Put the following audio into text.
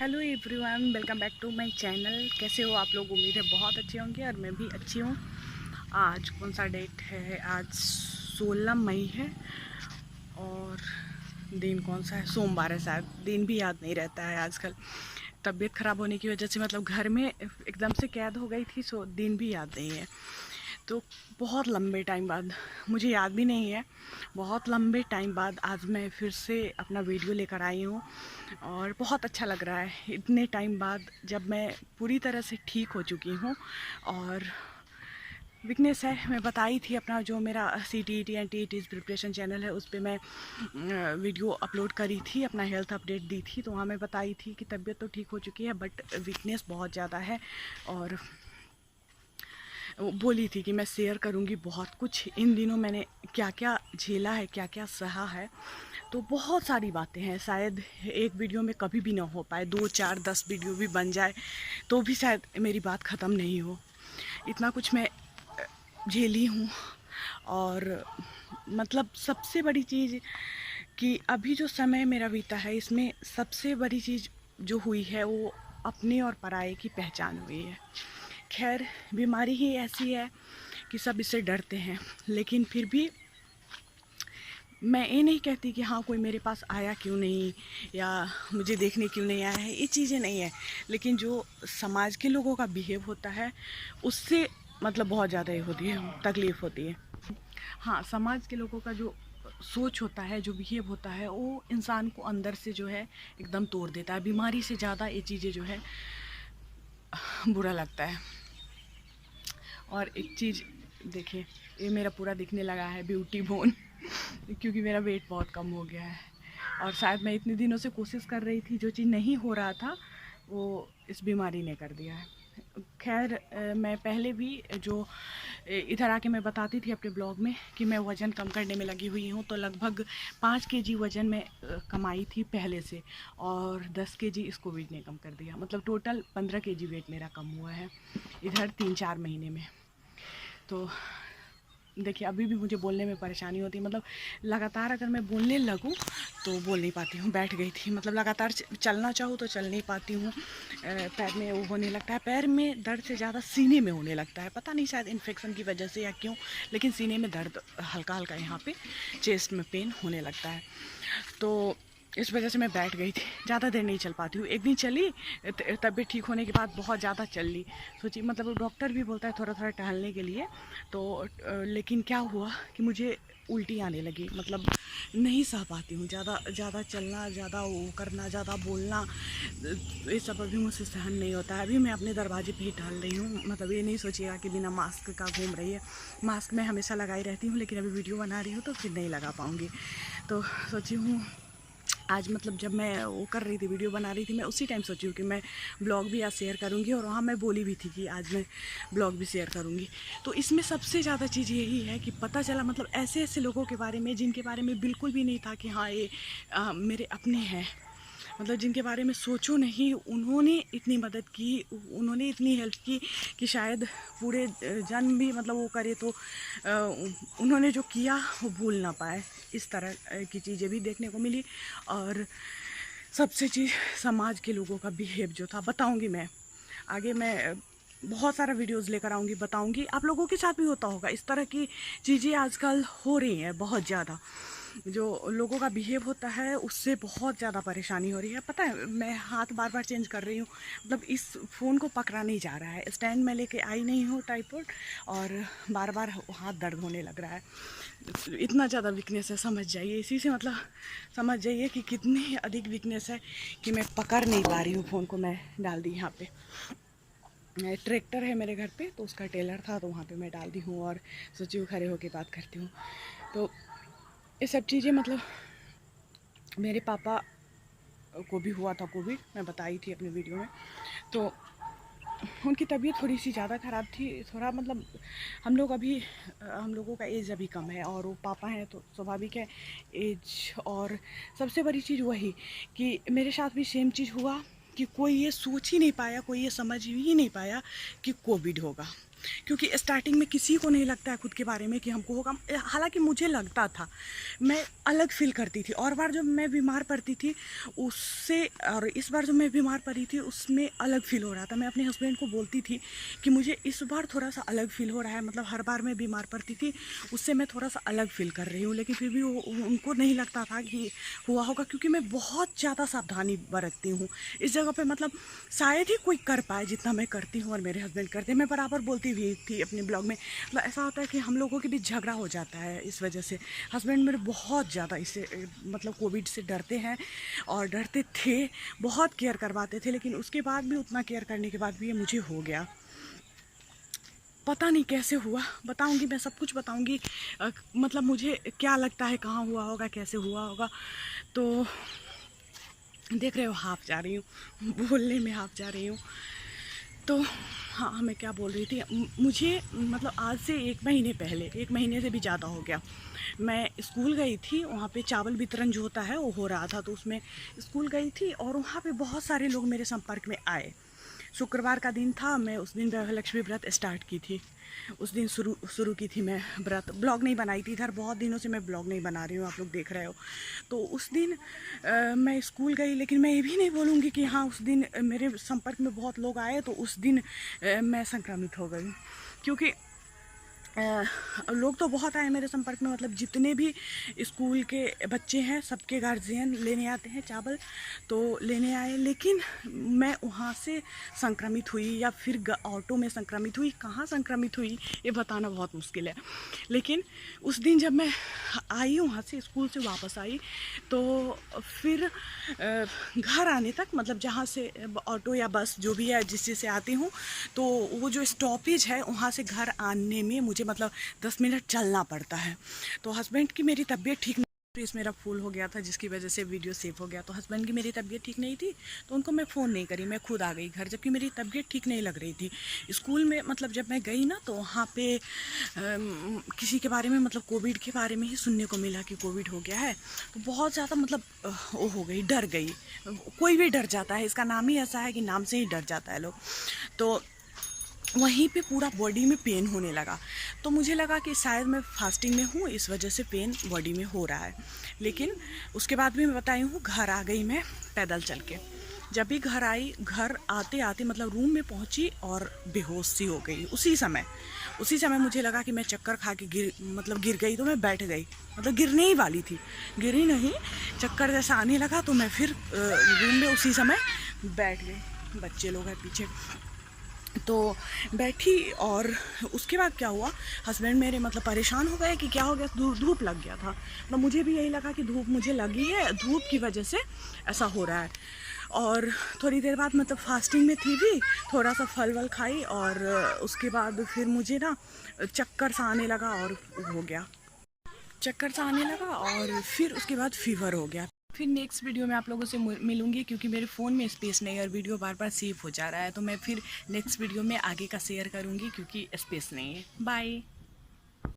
Hello everyone, welcome back to my channel. कैसे हो आप लोग? उम्मीद है बहुत अच्छे होंगे और मैं भी अच्छी हूँ। आज कौन सा डेट है? आज 16 मई है और दिन कौन सा है? सोमवार है शायद। दिन भी याद नहीं रहता है आजकल। तबीयत ख़राब होने की वजह से मतलब घर में एकदम से कैद हो गई थी, सो दिन भी याद नहीं है। तो बहुत लंबे टाइम बाद, मुझे याद भी नहीं है, बहुत लंबे टाइम बाद आज मैं फिर से अपना वीडियो लेकर आई हूँ और बहुत अच्छा लग रहा है। इतने टाइम बाद जब मैं पूरी तरह से ठीक हो चुकी हूँ और वीकनेस है, मैं बताई थी अपना जो मेरा CTET and TET preparation channel है उस पर मैं वीडियो अपलोड करी थी, अपना हेल्थ अपडेट दी थी। तो वहाँ मैं बताई थी कि तबीयत तो ठीक हो चुकी है बट वीकनेस बहुत ज़्यादा है और बोली थी कि मैं शेयर करूँगी बहुत कुछ। इन दिनों मैंने क्या क्या झेला है, क्या क्या सहा है, तो बहुत सारी बातें हैं। शायद एक वीडियो में कभी भी ना हो पाए, 2 4 10 वीडियो भी बन जाए तो भी शायद मेरी बात ख़त्म नहीं हो। इतना कुछ मैं झेली हूँ। और मतलब सबसे बड़ी चीज़ कि अभी जो समय मेरा बीता है, इसमें सबसे बड़ी चीज़ जो हुई है वो अपने और पराये की पहचान हुई है। खैर, बीमारी ही ऐसी है कि सब इससे डरते हैं, लेकिन फिर भी मैं ये नहीं कहती कि हाँ कोई मेरे पास आया क्यों नहीं या मुझे देखने क्यों नहीं आया है, ये चीज़ें नहीं है। लेकिन जो समाज के लोगों का बिहेव होता है उससे मतलब बहुत ज़्यादा ये होती है, तकलीफ़ होती है। हाँ, समाज के लोगों का जो सोच होता है, जो बिहेव होता है, वो इंसान को अंदर से जो है एकदम तोड़ देता है। बीमारी से ज़्यादा ये चीज़ें जो है बुरा लगता है। और एक चीज़ देखिए, ये मेरा पूरा दिखने लगा है ब्यूटी बोन क्योंकि मेरा वेट बहुत कम हो गया है और शायद मैं इतने दिनों से कोशिश कर रही थी, जो चीज़ नहीं हो रहा था वो इस बीमारी ने कर दिया है। खैर, मैं पहले भी जो इधर आके मैं बताती थी अपने ब्लॉग में कि मैं वज़न कम करने में लगी हुई हूँ, तो लगभग 5 केजी वज़न में कमाई थी पहले से और 10 केजी इस कोविड ने कम कर दिया। मतलब टोटल 15 केजी वेट मेरा कम हुआ है इधर 3-4 महीने में। तो देखिए, अभी भी मुझे बोलने में परेशानी होती है। मतलब लगातार अगर मैं बोलने लगूँ तो बोल नहीं पाती हूँ, बैठ गई थी। मतलब लगातार चलना चाहूँ तो चल नहीं पाती हूँ। पैर में वो होने लगता है, पैर में दर्द से ज़्यादा सीने में होने लगता है। पता नहीं, शायद इन्फेक्शन की वजह से या क्यों, लेकिन सीने में दर्द हल्का हल्का यहाँ पे चेस्ट में पेन होने लगता है। तो इस वजह से मैं बैठ गई थी, ज़्यादा देर नहीं चल पाती हूँ। एक दिन चली, तबीयत ठीक होने के बाद बहुत ज़्यादा चल ली। सोची, मतलब डॉक्टर भी बोलता है थोड़ा थोड़ा टहलने के लिए, तो लेकिन क्या हुआ कि मुझे उल्टी आने लगी। मतलब नहीं सह पाती हूँ ज़्यादा ज़्यादा चलना, ज़्यादा वो करना, ज़्यादा बोलना, ये सब अभी मुझसे सहन नहीं होता है। अभी मैं अपने दरवाजे पे ही टहल रही हूँ। मतलब ये नहीं सोचिएगा कि बिना मास्क का घूम रही है। मास्क मैं हमेशा लगाई रहती हूँ, लेकिन अभी वीडियो बना रही हूँ तो फिर नहीं लगा पाऊँगी। तो सोची हूँ आज, मतलब जब मैं वो कर रही थी, वीडियो बना रही थी, मैं उसी टाइम सोची हूँ कि मैं ब्लॉग भी आज शेयर करूँगी और वहाँ मैं बोली भी थी कि आज मैं ब्लॉग भी शेयर करूँगी। तो इसमें सबसे ज़्यादा चीज़ यही है कि पता चला, मतलब ऐसे ऐसे लोगों के बारे में जिनके बारे में बिल्कुल भी नहीं था कि हाँ ये मेरे अपने हैं। मतलब जिनके बारे में सोचो नहीं, उन्होंने इतनी मदद की, उन्होंने इतनी हेल्प की कि शायद पूरे जन्म भी मतलब वो करे तो उन्होंने जो किया वो भूल ना पाए। इस तरह की चीज़ें भी देखने को मिली। और सबसे चीज़, समाज के लोगों का बिहेव जो था, बताऊंगी मैं आगे। मैं बहुत सारा वीडियोस लेकर आऊँगी, बताऊंगी। आप लोगों के साथ भी होता होगा इस तरह की चीज़ें, आजकल हो रही हैं बहुत ज़्यादा। जो लोगों का बिहेव होता है उससे बहुत ज़्यादा परेशानी हो रही है। पता है, मैं हाथ बार बार चेंज कर रही हूँ। मतलब इस फ़ोन को पकड़ा नहीं जा रहा है, स्टैंड में लेके आई नहीं हूँ ट्राइपॉड, और बार बार हाथ दर्द होने लग रहा है। इतना ज़्यादा वीकनेस है, समझ जाइए। इसी से मतलब समझ जाइए कि कितनी अधिक वीकनेस है कि मैं पकड़ नहीं पा रही हूँ फ़ोन को। मैं डाल दी यहाँ पे, ट्रैक्टर है मेरे घर पे, तो उसका टेलर था तो वहाँ पे मैं डाल दी हूँ और सोची हूँ खड़े होके बात करती हूँ। तो ये सब चीज़ें, मतलब मेरे पापा को भी हुआ था कोविड, मैं बताई थी अपनी वीडियो में। तो उनकी तबीयत थोड़ी सी ज़्यादा ख़राब थी, थोड़ा मतलब हम लोग अभी, हम लोगों का एज अभी कम है और वो पापा हैं तो स्वाभाविक है एज। और सबसे बड़ी चीज़ वही कि मेरे साथ भी सेम चीज़ हुआ कि कोई ये सोच ही नहीं पाया, कोई ये समझ ही नहीं पाया कि कोविड होगा। क्योंकि स्टार्टिंग में किसी को नहीं लगता है खुद के बारे में कि हमको होगा, हालांकि मुझे लगता था, मैं अलग फील करती थी। और बार जब मैं बीमार पड़ती थी उससे, और इस बार जब मैं बीमार पड़ी थी उसमें अलग फील हो रहा था। मैं अपने हस्बैंड को बोलती थी कि मुझे इस बार थोड़ा सा अलग फील हो रहा है, मतलब हर बार मैं बीमार पड़ती थी उससे मैं थोड़ा सा अलग फील कर रही हूँ, लेकिन फिर भी उनको नहीं लगता था कि हुआ होगा, क्योंकि मैं बहुत ज़्यादा सावधानी बरतती हूँ इस जगह पे। मतलब शायद ही कोई कर पाए जितना मैं करती हूँ और मेरे हस्बैंड करते हैं। मैं बराबर बोलती हुई थी अपने ब्लॉग में, मतलब ऐसा होता है कि हम लोगों के बीच झगड़ा हो जाता है इस वजह से। हस्बैंड मेरे बहुत ज़्यादा इससे मतलब कोविड से डरते हैं और डरते थे, बहुत केयर करवाते थे, लेकिन उसके बाद भी, उतना केयर करने के बाद भी ये मुझे हो गया। पता नहीं कैसे हुआ, बताऊंगी, मैं सब कुछ बताऊंगी। मतलब मुझे क्या लगता है कहाँ हुआ होगा, कैसे हुआ होगा। तो देख रहे हो हाफ जा रही हूँ, बोलने में हाफ जा रही हूँ। तो हाँ, मैं क्या बोल रही थी, मुझे मतलब आज से 1 महीने पहले, 1 महीने से भी ज़्यादा हो गया, मैं स्कूल गई थी। वहाँ पे चावल वितरण जो होता है वो हो रहा था, तो उसमें स्कूल गई थी और वहाँ पे बहुत सारे लोग मेरे संपर्क में आए। शुक्रवार का दिन था, मैं उस दिन वैभवलक्ष्मी व्रत स्टार्ट की थी, उस दिन शुरू की थी मैं व्रत। ब्लॉग नहीं बनाई थी इधर, बहुत दिनों से मैं ब्लॉग नहीं बना रही हूँ, आप लोग देख रहे हो। तो उस दिन मैं स्कूल गई, लेकिन मैं ये भी नहीं बोलूँगी कि हाँ उस दिन मेरे संपर्क में बहुत लोग आए तो उस दिन मैं संक्रमित हो गई, क्योंकि लोग तो बहुत आए मेरे संपर्क में, मतलब जितने भी स्कूल के बच्चे हैं सबके गार्जियन लेने आते हैं चावल, तो लेने आए। लेकिन मैं वहाँ से संक्रमित हुई या फिर ऑटो में संक्रमित हुई, कहाँ संक्रमित हुई ये बताना बहुत मुश्किल है। लेकिन उस दिन जब मैं आई वहाँ से, स्कूल से वापस आई, तो फिर घर आने तक, मतलब जहाँ से ऑटो या बस जो भी है जिससे से आती हूँ, तो वो जो स्टॉपेज है वहाँ से घर आने में मुझे मतलब 10 मिनट चलना पड़ता है। तो हस्बैंड की मेरी तबीयत ठीक नहीं, इस मेरा फुल हो गया था जिसकी वजह से वीडियो सेव हो गया। तो हस्बैंड की मेरी तबीयत ठीक नहीं थी तो उनको मैं फ़ोन नहीं करी, मैं खुद आ गई घर, जबकि मेरी तबीयत ठीक नहीं लग रही थी। स्कूल में मतलब जब मैं गई ना तो वहाँ पे किसी के बारे में, मतलब कोविड के बारे में ही सुनने को मिला कि कोविड हो गया है। तो बहुत ज़्यादा मतलब वो हो गई, डर गई। कोई भी डर जाता है, इसका नाम ही ऐसा है कि नाम से ही डर जाता है लोग। तो वहीं पे पूरा बॉडी में पेन होने लगा, तो मुझे लगा कि शायद मैं फास्टिंग में हूँ इस वजह से पेन बॉडी में हो रहा है। लेकिन उसके बाद भी मैं बताई हूँ, घर आ गई मैं पैदल चल के। जब भी घर आई, घर आते आते मतलब रूम में पहुँची और बेहोश सी हो गई। उसी समय मुझे लगा कि मैं चक्कर खा के गिर गई। तो मैं बैठ गई, मतलब गिरने ही वाली थी, गिरी नहीं, चक्कर जैसा आने लगा तो मैं फिर रूम में उसी समय बैठ गई। बच्चे लोग हैं पीछे, तो बैठी। और उसके बाद क्या हुआ, हस्बैंड मेरे मतलब परेशान हो गए कि क्या हो गया, धूप लग गया था। मतलब मुझे भी यही लगा कि धूप मुझे लगी है, धूप की वजह से ऐसा हो रहा है। और थोड़ी देर बाद मतलब फास्टिंग में थी भी, थोड़ा सा फल वल खाई और उसके बाद फिर मुझे ना चक्कर सा आने लगा और हो गया, चक्कर सा आने लगा और फिर उसके बाद फीवर हो गया। फिर नेक्स्ट वीडियो में आप लोगों से मिलूंगी, क्योंकि मेरे फ़ोन में स्पेस नहीं है और वीडियो बार बार सेव हो जा रहा है। तो मैं फिर नेक्स्ट वीडियो में आगे का शेयर करूंगी क्योंकि स्पेस नहीं है। बाय।